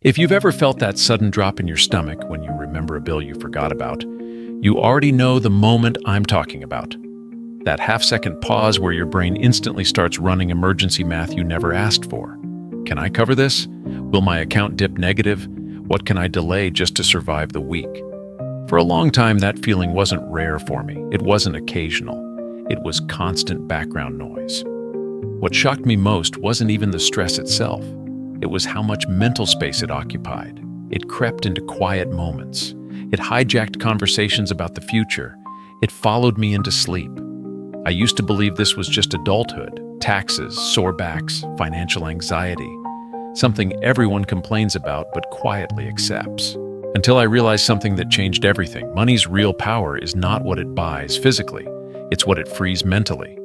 If you've ever felt that sudden drop in your stomach when you remember a bill you forgot about, you already know the moment I'm talking about. That half-second pause where your brain instantly starts running emergency math you never asked for. Can I cover this? Will my account dip negative? What can I delay just to survive the week? For a long time, that feeling wasn't rare for me. It wasn't occasional. It was constant background noise. What shocked me most wasn't even the stress itself. It was how much mental space it occupied. It crept into quiet moments. It hijacked conversations about the future. It followed me into sleep. I used to believe this was just adulthood, taxes, sore backs, financial anxiety, something everyone complains about but quietly accepts. Until I realized something that changed everything. Money's real power is not what it buys physically, it's what it frees mentally.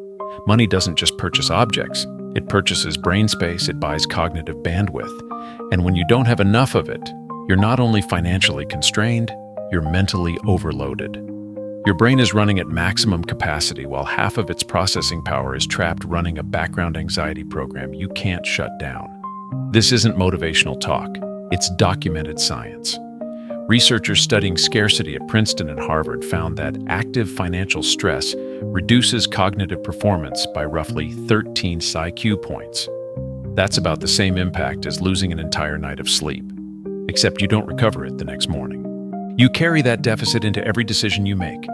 Money doesn't just purchase objects. It purchases brain space, it buys cognitive bandwidth. And when you don't have enough of it, you're not only financially constrained, you're mentally overloaded. Your brain is running at maximum capacity while half of its processing power is trapped running a background anxiety program you can't shut down. This isn't motivational talk, it's documented science. Researchers studying scarcity at Princeton and Harvard found that active financial stress reduces cognitive performance by roughly 13 IQ points. That's about the same impact as losing an entire night of sleep, except you don't recover it the next morning. You carry that deficit into every decision you make.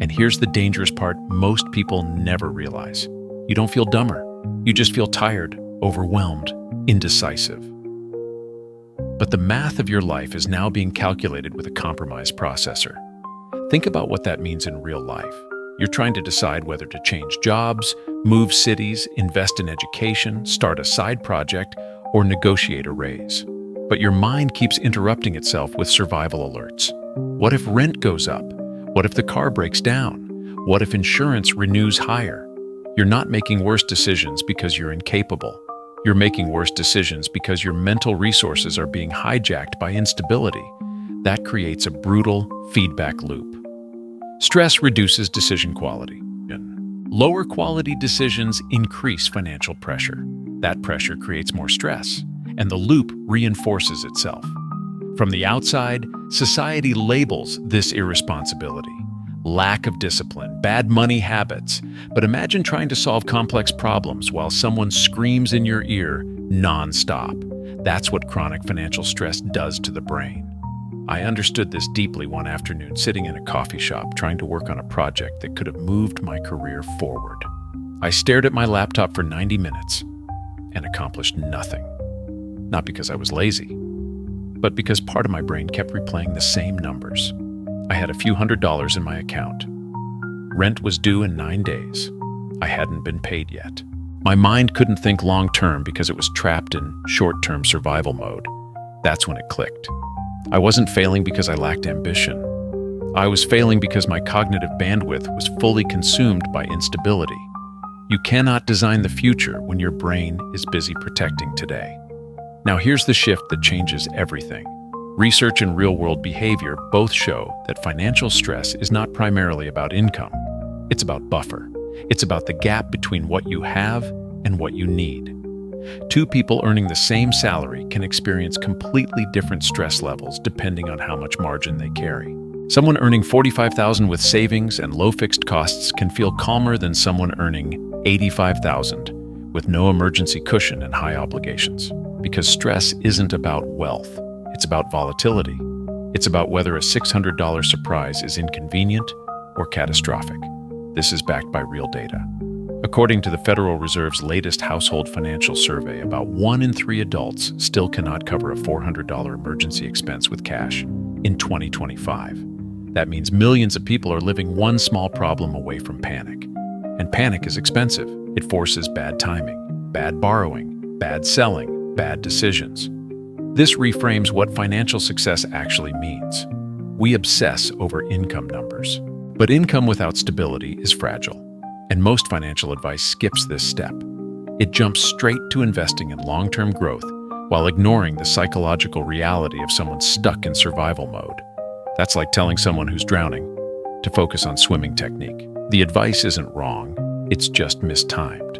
And here's the dangerous part most people never realize. You don't feel dumber. You just feel tired, overwhelmed, indecisive. But the math of your life is now being calculated with a compromised processor. Think about what that means in real life. You're trying to decide whether to change jobs, move cities, invest in education, start a side project, or negotiate a raise. But your mind keeps interrupting itself with survival alerts. What if rent goes up? What if the car breaks down? What if insurance renews higher? You're not making worse decisions because you're incapable. You're making worse decisions because your mental resources are being hijacked by instability. That creates a brutal feedback loop. Stress reduces decision quality. Lower quality decisions increase financial pressure. That pressure creates more stress, and the loop reinforces itself. From the outside, society labels this irresponsibility, lack of discipline, bad money habits. But imagine trying to solve complex problems while someone screams in your ear non-stop. That's what chronic financial stress does to the brain. I understood this deeply one afternoon, sitting in a coffee shop trying to work on a project that could have moved my career forward. I stared at my laptop for 90 minutes and accomplished nothing. Not because I was lazy, but because part of my brain kept replaying the same numbers. I had a few $100s in my account. Rent was due in 9 days. I hadn't been paid yet. My mind couldn't think long-term because it was trapped in short-term survival mode. That's when it clicked. I wasn't failing because I lacked ambition. I was failing because my cognitive bandwidth was fully consumed by instability. You cannot design the future when your brain is busy protecting today. Now here's the shift that changes everything. Research and real-world behavior both show that financial stress is not primarily about income. It's about buffer. It's about the gap between what you have and what you need. Two people earning the same salary can experience completely different stress levels depending on how much margin they carry. Someone earning $45,000 with savings and low fixed costs can feel calmer than someone earning $85,000 with no emergency cushion and high obligations. Because stress isn't about wealth. It's about volatility. It's about whether a $600 surprise is inconvenient or catastrophic. This is backed by real data. According to the Federal Reserve's latest household financial survey, about 1 in 3 adults still cannot cover a $400 emergency expense with cash in 2025. That means millions of people are living one small problem away from panic. And panic is expensive. It forces bad timing, bad borrowing, bad selling, bad decisions. This reframes what financial success actually means. We obsess over income numbers. But income without stability is fragile. And most financial advice skips this step. It jumps straight to investing in long-term growth while ignoring the psychological reality of someone stuck in survival mode. That's like telling someone who's drowning to focus on swimming technique. The advice isn't wrong, it's just mistimed.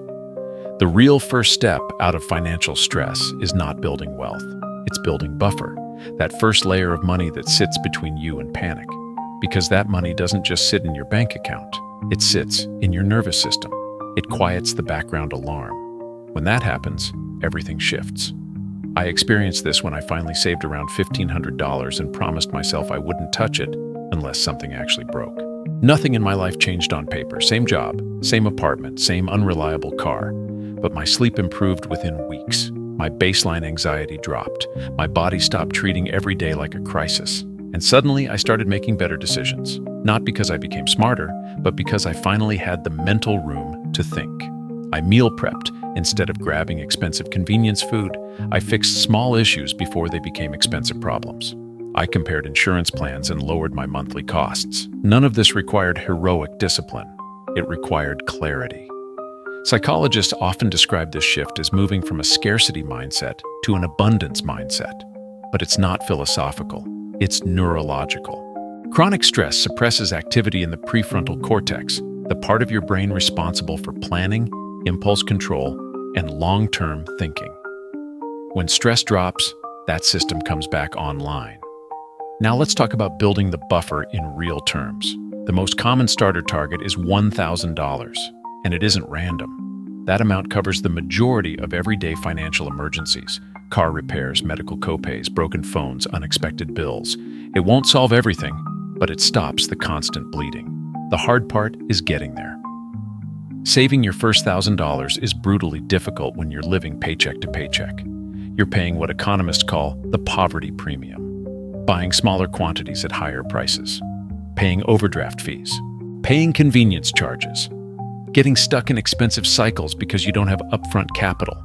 The real first step out of financial stress is not building wealth. It's building buffer, that first layer of money that sits between you and panic. Because that money doesn't just sit in your bank account, it sits in your nervous system. It quiets the background alarm. When that happens, everything shifts. I experienced this when I finally saved around $1,500 and promised myself I wouldn't touch it unless something actually broke. Nothing in my life changed on paper. Same job, same apartment, same unreliable car. But my sleep improved within weeks. My baseline anxiety dropped. My body stopped treating every day like a crisis. And suddenly I started making better decisions. Not because I became smarter, but because I finally had the mental room to think. I meal prepped instead of grabbing expensive convenience food. I fixed small issues before they became expensive problems. I compared insurance plans and lowered my monthly costs. None of this required heroic discipline. It required clarity. Psychologists often describe this shift as moving from a scarcity mindset to an abundance mindset. But it's not philosophical. It's neurological. Chronic stress suppresses activity in the prefrontal cortex, the part of your brain responsible for planning, impulse control, and long-term thinking. When stress drops, that system comes back online. Now let's talk about building the buffer in real terms. The most common starter target is $1,000, and it isn't random. That amount covers the majority of everyday financial emergencies: car repairs, medical copays, broken phones, unexpected bills. It won't solve everything, but it stops the constant bleeding. The hard part is getting there. Saving your first $1,000 is brutally difficult when you're living paycheck to paycheck. You're paying what economists call the poverty premium. Buying smaller quantities at higher prices, paying overdraft fees, paying convenience charges, getting stuck in expensive cycles because you don't have upfront capital.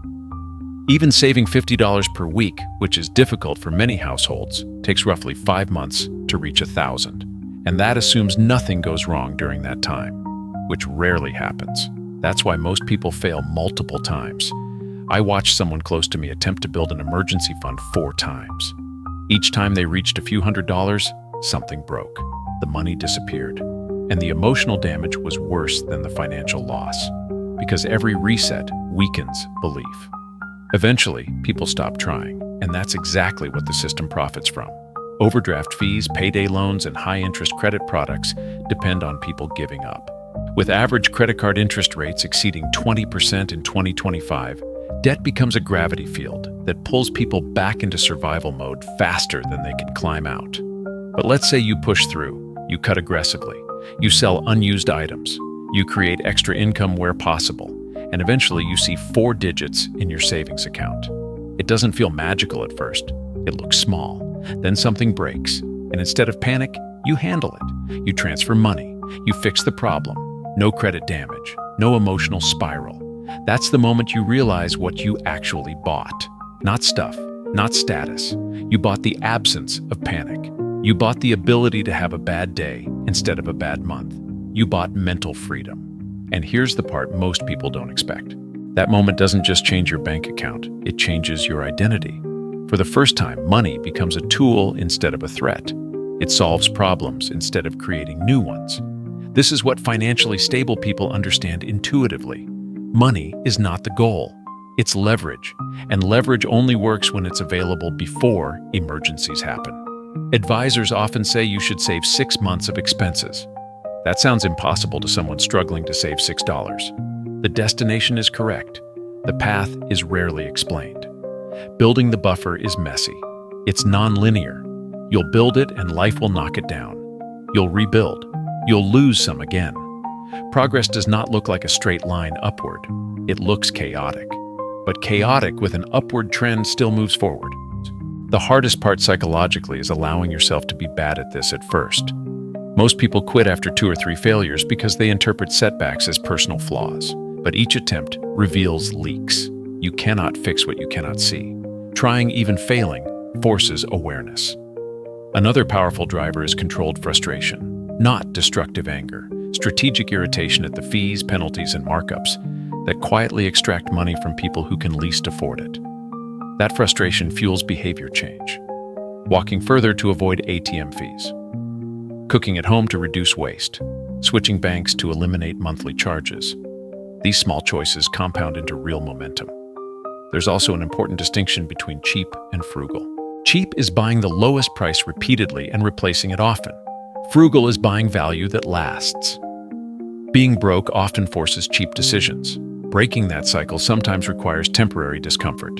Even saving $50 per week, which is difficult for many households, takes roughly 5 months to reach $1,000. And that assumes nothing goes wrong during that time, which rarely happens. That's why most people fail multiple times. I watched someone close to me attempt to build an emergency fund 4 times. Each time they reached a few $100s, something broke. The money disappeared. And the emotional damage was worse than the financial loss, because every reset weakens belief. Eventually, people stop trying, and that's exactly what the system profits from. Overdraft fees, payday loans, and high-interest credit products depend on people giving up. With average credit card interest rates exceeding 20% in 2025, debt becomes a gravity field that pulls people back into survival mode faster than they can climb out. But let's say you push through, you cut aggressively, you sell unused items, you create extra income where possible, and eventually you see 4 digits in your savings account. It doesn't feel magical at first. It looks small. Then something breaks, and instead of panic, you handle it. You transfer money. You fix the problem. No credit damage. No emotional spiral. That's the moment you realize what you actually bought. Not stuff, not status. You bought the absence of panic. You bought the ability to have a bad day instead of a bad month. You bought mental freedom. And here's the part most people don't expect. That moment doesn't just change your bank account, it changes your identity. For the first time, money becomes a tool instead of a threat. It solves problems instead of creating new ones. This is what financially stable people understand intuitively. Money is not the goal. It's leverage, and leverage only works when it's available before emergencies happen. Advisors often say you should save 6 months of expenses. That sounds impossible to someone struggling to save $6. The destination is correct. The path is rarely explained. Building the buffer is messy. It's non-linear. You'll build it and life will knock it down. You'll rebuild. You'll lose some again. Progress does not look like a straight line upward. It looks chaotic. But chaotic with an upward trend still moves forward. The hardest part psychologically is allowing yourself to be bad at this at first. Most people quit after 2 or 3 failures because they interpret setbacks as personal flaws. But each attempt reveals leaks. You cannot fix what you cannot see. Trying, even failing, forces awareness. Another powerful driver is controlled frustration, not destructive anger, strategic irritation at the fees, penalties, and markups that quietly extract money from people who can least afford it. That frustration fuels behavior change. Walking further to avoid ATM fees. Cooking at home to reduce waste. Switching banks to eliminate monthly charges. These small choices compound into real momentum. There's also an important distinction between cheap and frugal. Cheap is buying the lowest price repeatedly and replacing it often. Frugal is buying value that lasts. Being broke often forces cheap decisions. Breaking that cycle sometimes requires temporary discomfort.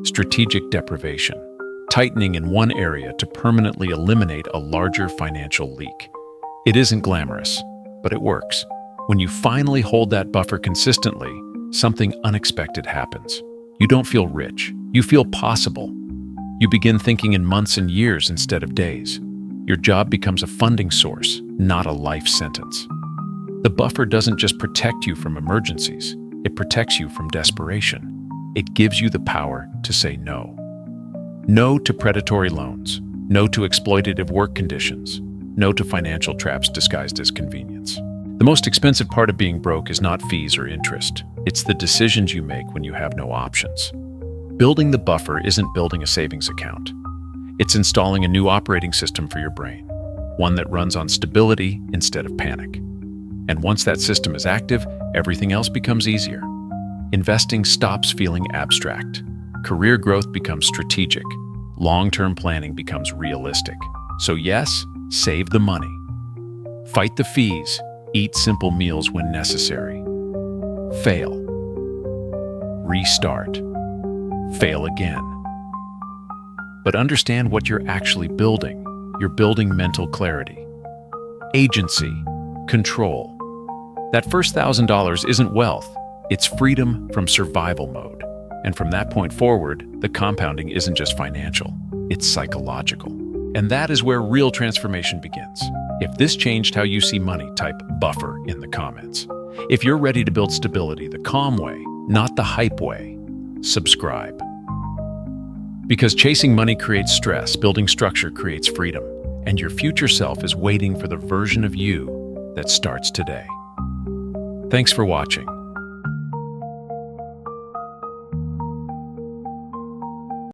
Strategic deprivation, tightening in one area to permanently eliminate a larger financial leak. It isn't glamorous, but it works. When you finally hold that buffer consistently, something unexpected happens. You don't feel rich, you feel possible. You begin thinking in months and years instead of days. Your job becomes a funding source, not a life sentence. The buffer doesn't just protect you from emergencies, it protects you from desperation. It gives you the power to say no. No to predatory loans, no to exploitative work conditions, no to financial traps disguised as convenience. The most expensive part of being broke is not fees or interest. It's the decisions you make when you have no options. Building the buffer isn't building a savings account. It's installing a new operating system for your brain, one that runs on stability instead of panic. And once that system is active, everything else becomes easier. Investing stops feeling abstract. Career growth becomes strategic. Long-term planning becomes realistic. So yes, save the money. Fight the fees. Eat simple meals when necessary. Fail. Restart. Fail again. But understand what you're actually building. You're building mental clarity, agency, control. That first $1,000 isn't wealth, it's freedom from survival mode. And from that point forward, the compounding isn't just financial, it's psychological. And that is where real transformation begins. If this changed how you see money, type buffer in the comments. If you're ready to build stability the calm way, not the hype way, subscribe. Because chasing money creates stress, building structure creates freedom, and your future self is waiting for the version of you that starts today. Thanks for watching.